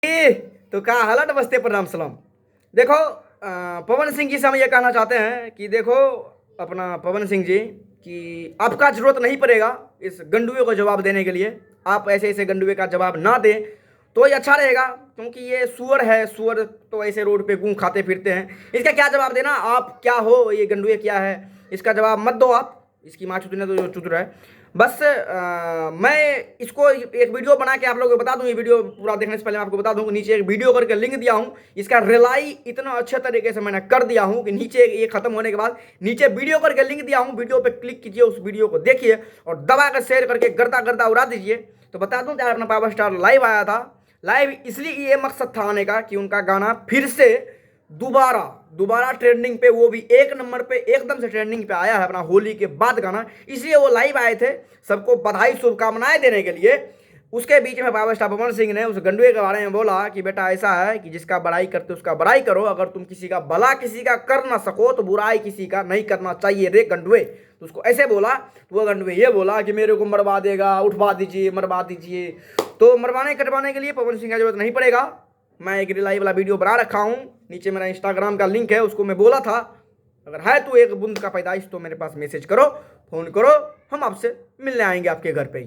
तो कहा हालत नमस्ते प्रणाम सलाम। देखो पवन सिंह जी से हम ये कहना चाहते हैं कि देखो अपना पवन सिंह जी कि आपका जरूरत नहीं पड़ेगा इस गंडुए को जवाब देने के लिए। आप ऐसे ऐसे गंडुए का जवाब ना दें तो ये अच्छा रहेगा, क्योंकि ये सुअर है। सुअर तो ऐसे रोड पे घूम खाते फिरते हैं, इसका क्या जवाब देना। आप क्या हो, ये गंडुए क्या है, इसका जवाब मत दो आप। इसकी माँ चुदने तो जो चुद रहा है। बस मैं इसको एक वीडियो बना के आप लोगों को बता दूं। ये वीडियो पूरा देखने से पहले मैं आपको बता दूं कि नीचे एक वीडियो करके लिंक दिया हूं। इसका रिलाई इतना अच्छे तरीके से मैंने कर दिया हूं कि नीचे ये खत्म होने के बाद नीचे वीडियो करके लिंक दिया हूं। वीडियो पे क्लिक कीजिए, उस वीडियो को देखिए और दबा कर शेयर करके गर्दा गर्दा उड़ा दीजिए। तो बता दूं यार, अपना पावर स्टार लाइव आया था। लाइव इसलिए ये मकसद था आने का कि उनका गाना फिर से दोबारा ट्रेंडिंग पे, वो भी एक नंबर पे एकदम से ट्रेंडिंग पे आया है अपना होली के बाद गाना, इसलिए वो लाइव आए थे सबको बधाई शुभकामनाएं देने के लिए। उसके बीच में पावर स्टार पवन सिंह ने उस गंडुए के बारे में बोला कि बेटा ऐसा है कि जिसका बड़ाई करते उसका बड़ाई करो, अगर तुम किसी का भला किसी का कर ना सको तो बुराई किसी का नहीं करना चाहिए रे गंडुए। तो उसको ऐसे बोला तो वो गंडुए ये बोला कि मेरे को मरवा देगा, उठवा दीजिए, मरवा दीजिए। तो मरवाने कटवाने के लिए पवन सिंह का जरूरत नहीं पड़ेगा। मैं एक रिलाई वाला वीडियो बना रखा हूँ, नीचे मेरा इंस्टाग्राम का लिंक है, उसको मैं बोला था अगर है तो एक बूंद का पैदाइश तो मेरे पास मैसेज करो, फ़ोन करो, हम आपसे मिलने आएंगे आपके घर पे ही।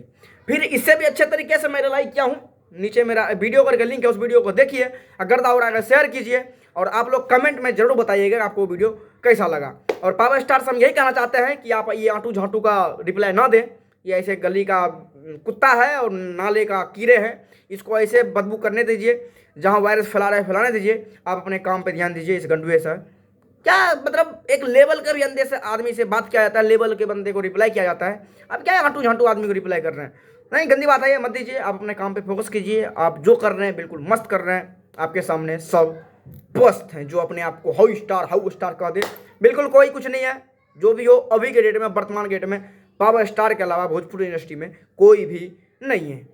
फिर इससे भी अच्छे तरीके से मैं रिलाई किया हूँ, नीचे मेरा वीडियो करके लिंक है, उस वीडियो को देखिए, अगर दावरा शेयर कीजिए और आप लोग कमेंट में जरूर बताइएगा आपको वीडियो कैसा लगा। और पावर स्टार से हम यही कहना चाहते हैं कि आप ये आंटू झांटू का रिप्लाई ना दें। ये ऐसे गली का कुत्ता है और नाले का कीड़े हैं, इसको ऐसे बदबू करने दीजिए, जहाँ वायरस फैला रहे फैलाने दीजिए। आप अपने काम पे ध्यान दीजिए। इस गंडुए से क्या मतलब, एक लेवल के भी अंदर से आदमी से बात किया जाता है, लेवल के बंदे को रिप्लाई किया जाता है। अब क्या आंटू झांटू आदमी को रिप्लाई कर रहे हैं, नहीं, गंदी बात है ये, मत दीजिए। आप अपने काम पे फोकस कीजिए। आप जो कर रहे हैं बिल्कुल मस्त कर रहे हैं, आपके सामने सब मस्त हैं। जो अपने आप को हाउ स्टार कह दे, बिल्कुल कोई कुछ नहीं है। जो भी हो अभी के डेट में, वर्तमान डेट में पावर स्टार के अलावा भोजपुरी इंडस्ट्री में कोई भी नहीं है।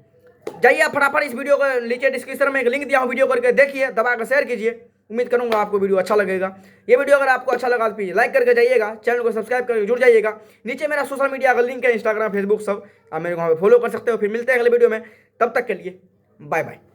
जाइए आप फटाफट इस वीडियो को नीचे डिस्क्रिप्शन में एक लिंक दिया हूँ, वीडियो करके देखिए, दबा कर शेयर कीजिए। उम्मीद करूंगा आपको वीडियो अच्छा लगेगा। ये वीडियो अगर आपको अच्छा लगा तो प्लीज लाइक करके जाइएगा, चैनल को सब्सक्राइब करके जुड़ जाइएगा। नीचे मेरा सोशल मीडिया का लिंक है, इंस्टाग्राम फेसबुक सब, आप मेरे को वहाँ पे फॉलो कर सकते हो। फिर मिलते हैं अगले वीडियो में, तब तक के लिए बाय बाय।